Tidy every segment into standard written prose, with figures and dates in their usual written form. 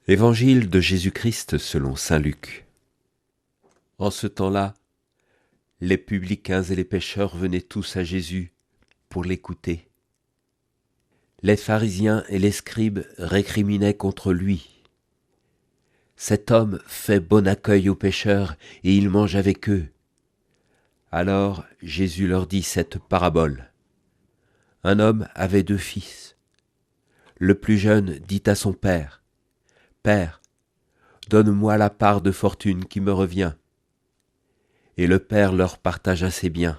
Évangile de Jésus-Christ selon saint Luc. En ce temps-là, les publicains et les pécheurs venaient tous à Jésus pour l'écouter. Les pharisiens et les scribes récriminaient contre lui. Cet homme fait bon accueil aux pécheurs et il mange avec eux. Alors Jésus leur dit cette parabole. Un homme avait 2 fils. Le plus jeune dit à son père, « Père, donne-moi la part de fortune qui me revient. » Et le père leur partagea ses biens.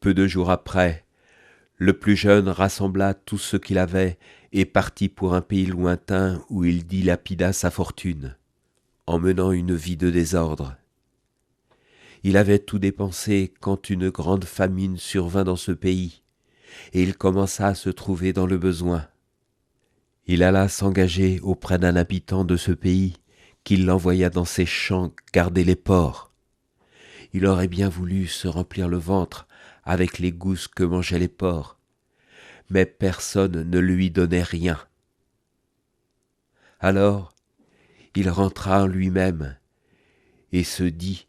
Peu de jours après, le plus jeune rassembla tout ce qu'il avait et partit pour un pays lointain où il dilapida sa fortune, en menant une vie de désordre. Il avait tout dépensé quand une grande famine survint dans ce pays, et il commença à se trouver dans le besoin. Il alla s'engager auprès d'un habitant de ce pays, qui l'envoya dans ses champs garder les porcs. Il aurait bien voulu se remplir le ventre avec les gousses que mangeaient les porcs, mais personne ne lui donnait rien. Alors, il rentra en lui-même et se dit,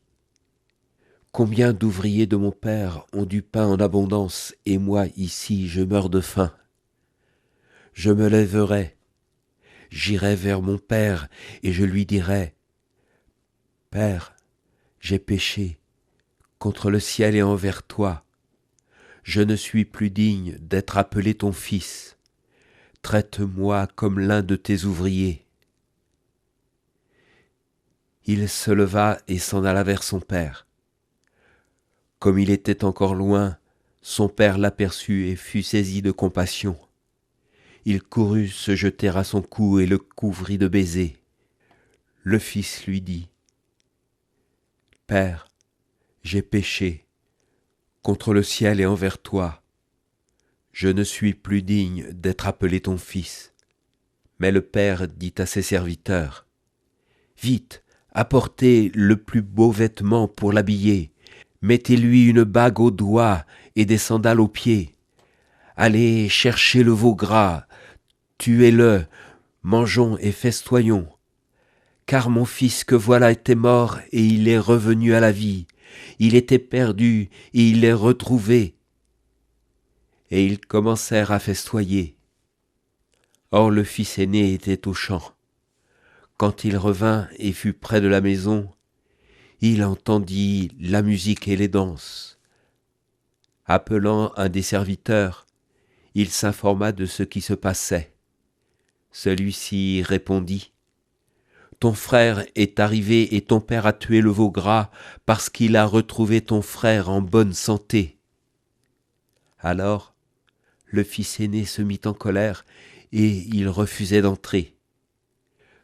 « Combien d'ouvriers de mon père ont du pain en abondance, et moi ici je meurs de faim. Je me lèverai, j'irai vers mon père et je lui dirai, « Père, j'ai péché contre le ciel et envers toi. Je ne suis plus digne d'être appelé ton fils. Traite-moi comme l'un de tes ouvriers. » Il se leva et s'en alla vers son père. Comme il était encore loin, son père l'aperçut et fut saisi de compassion. Il courut se jeter à son cou et le couvrit de baisers. Le fils lui dit, « Père, j'ai péché contre le ciel et envers toi. Je ne suis plus digne d'être appelé ton fils. » Mais le père dit à ses serviteurs, « Vite, apportez le plus beau vêtement pour l'habiller. Mettez-lui une bague au doigt et des sandales aux pieds. Allez chercher le veau gras, tuez-le, mangeons et festoyons. Car mon fils que voilà était mort et il est revenu à la vie. Il était perdu et il est retrouvé. » Et ils commencèrent à festoyer. Or le fils aîné était aux champs. Quand il revint et fut près de la maison, il entendit la musique et les danses. Appelant un des serviteurs, il s'informa de ce qui se passait. Celui-ci répondit, « Ton frère est arrivé et ton père a tué le veau gras parce qu'il a retrouvé ton frère en bonne santé. » Alors, le fils aîné se mit en colère et il refusait d'entrer.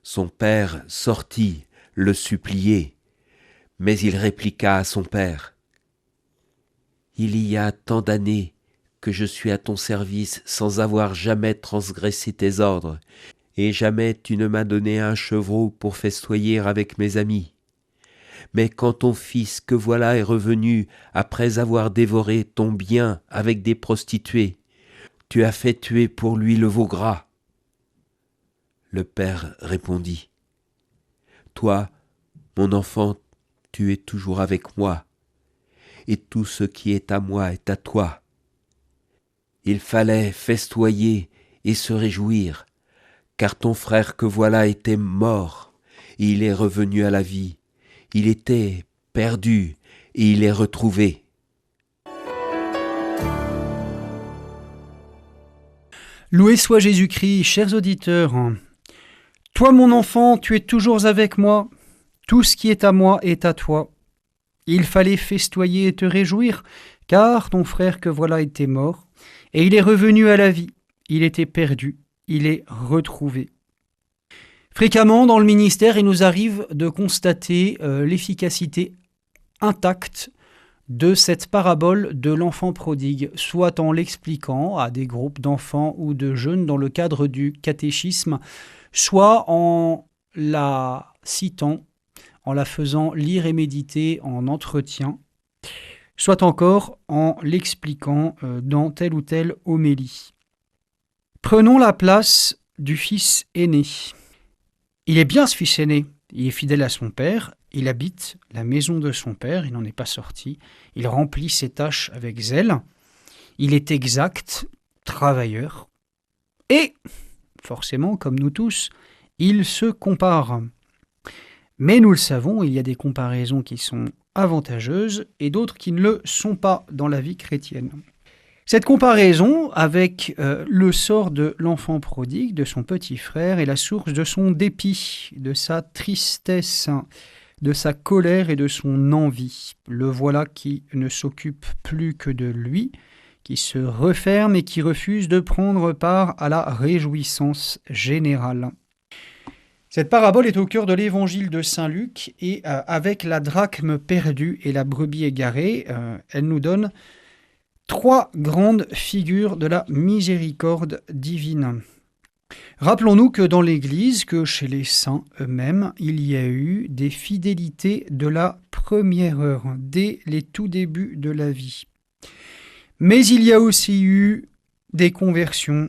Son père sortit le supplier, mais il répliqua à son père, « Il y a tant d'années que je suis à ton service sans avoir jamais transgressé tes ordres, et jamais tu ne m'as donné un chevreau pour festoyer avec mes amis. Mais quand ton fils que voilà est revenu après avoir dévoré ton bien avec des prostituées, tu as fait tuer pour lui le veau gras. » Le père répondit, « Toi, mon enfant, tu es toujours avec moi, et tout ce qui est à moi est à toi. Il fallait festoyer et se réjouir, car ton frère que voilà était mort, et il est revenu à la vie. Il était perdu, et il est retrouvé. » Loué soit Jésus-Christ, chers auditeurs. Toi, mon enfant, tu es toujours avec moi. Tout ce qui est à moi est à toi. Il fallait festoyer et te réjouir, car ton frère que voilà était mort, et il est revenu à la vie. Il était perdu, il est retrouvé. Fréquemment, dans le ministère, il nous arrive de constater l'efficacité intacte de cette parabole de l'enfant prodigue, soit en l'expliquant à des groupes d'enfants ou de jeunes dans le cadre du catéchisme, soit en la citant, en la faisant lire et méditer en entretien, soit encore en l'expliquant dans telle ou telle homélie. Prenons la place du fils aîné. Il est bien ce fils aîné, il est fidèle à son père, il habite la maison de son père, il n'en est pas sorti, il remplit ses tâches avec zèle, il est exact, travailleur, et, forcément, comme nous tous, il se compare. Mais nous le savons, il y a des comparaisons qui sont avantageuses et d'autres qui ne le sont pas dans la vie chrétienne. Cette comparaison avec le sort de l'enfant prodigue, de son petit frère, est la source de son dépit, de sa tristesse, de sa colère et de son envie. Le voilà qui ne s'occupe plus que de lui, qui se referme et qui refuse de prendre part à la réjouissance générale. Cette parabole est au cœur de l'évangile de Saint Luc et avec la drachme perdue et la brebis égarée, elle nous donne 3 grandes figures de la miséricorde divine. Rappelons-nous que dans l'Église, que chez les saints eux-mêmes, il y a eu des fidélités de la première heure, dès les tout débuts de la vie. Mais il y a aussi eu des conversions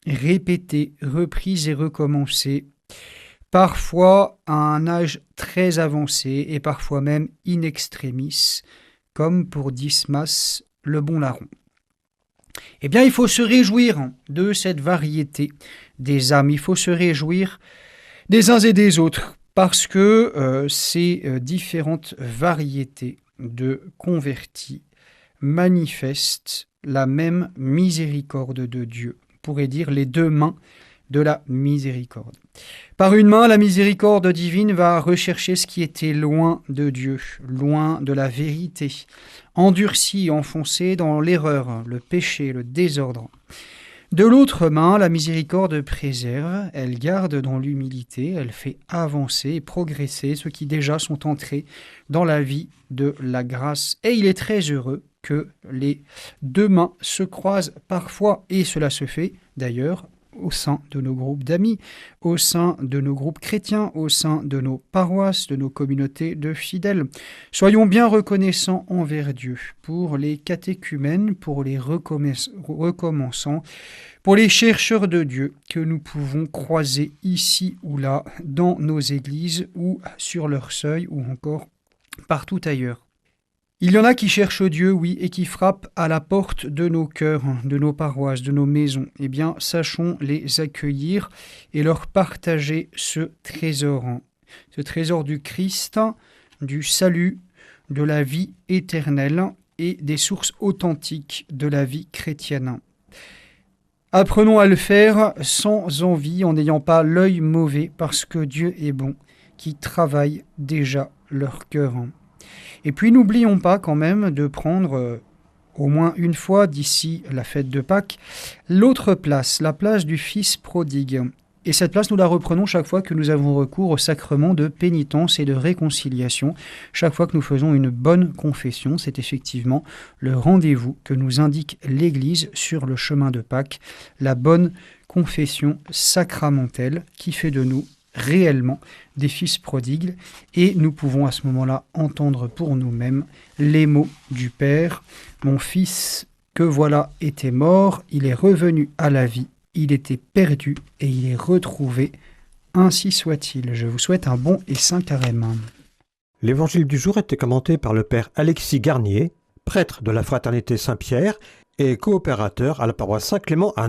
répétées, reprises et recommencées, parfois à un âge très avancé et parfois même in extremis, comme pour Dismas le bon larron. Eh bien, il faut se réjouir de cette variété des âmes, il faut se réjouir des uns et des autres, parce que ces différentes variétés de convertis manifestent la même miséricorde de Dieu, on pourrait dire les 2 mains de la miséricorde. Par une main, la miséricorde divine va rechercher ce qui était loin de Dieu, loin de la vérité, endurci, enfoncé dans l'erreur, le péché, le désordre. De l'autre main, la miséricorde préserve, elle garde dans l'humilité, elle fait avancer et progresser ceux qui déjà sont entrés dans la vie de la grâce. Et il est très heureux que les 2 mains se croisent parfois, et cela se fait d'ailleurs au sein de nos groupes d'amis, au sein de nos groupes chrétiens, au sein de nos paroisses, de nos communautés de fidèles. Soyons bien reconnaissants envers Dieu pour les catéchumènes, pour les recommençants, pour les chercheurs de Dieu que nous pouvons croiser ici ou là, dans nos églises ou sur leur seuil ou encore partout ailleurs. Il y en a qui cherchent Dieu, oui, et qui frappent à la porte de nos cœurs, de nos paroisses, de nos maisons. Eh bien, sachons les accueillir et leur partager ce trésor du Christ, du salut, de la vie éternelle et des sources authentiques de la vie chrétienne. Apprenons à le faire sans envie, en n'ayant pas l'œil mauvais, parce que Dieu est bon, qui travaille déjà leur cœur. Et puis n'oublions pas quand même de prendre au moins une fois d'ici la fête de Pâques l'autre place, la place du Fils prodigue. Et cette place, nous la reprenons chaque fois que nous avons recours au sacrement de pénitence et de réconciliation. Chaque fois que nous faisons une bonne confession, c'est effectivement le rendez-vous que nous indique l'Église sur le chemin de Pâques, la bonne confession sacramentelle qui fait de nous réellement des fils prodigues, et nous pouvons à ce moment-là entendre pour nous-mêmes les mots du Père. Mon fils, que voilà, était mort, il est revenu à la vie, il était perdu et il est retrouvé, ainsi soit-il. Je vous souhaite un bon et saint carême. L'évangile du jour était commenté par le père Alexis Garnier, prêtre de la Fraternité Saint-Pierre et coopérateur à la paroisse Saint-Clément à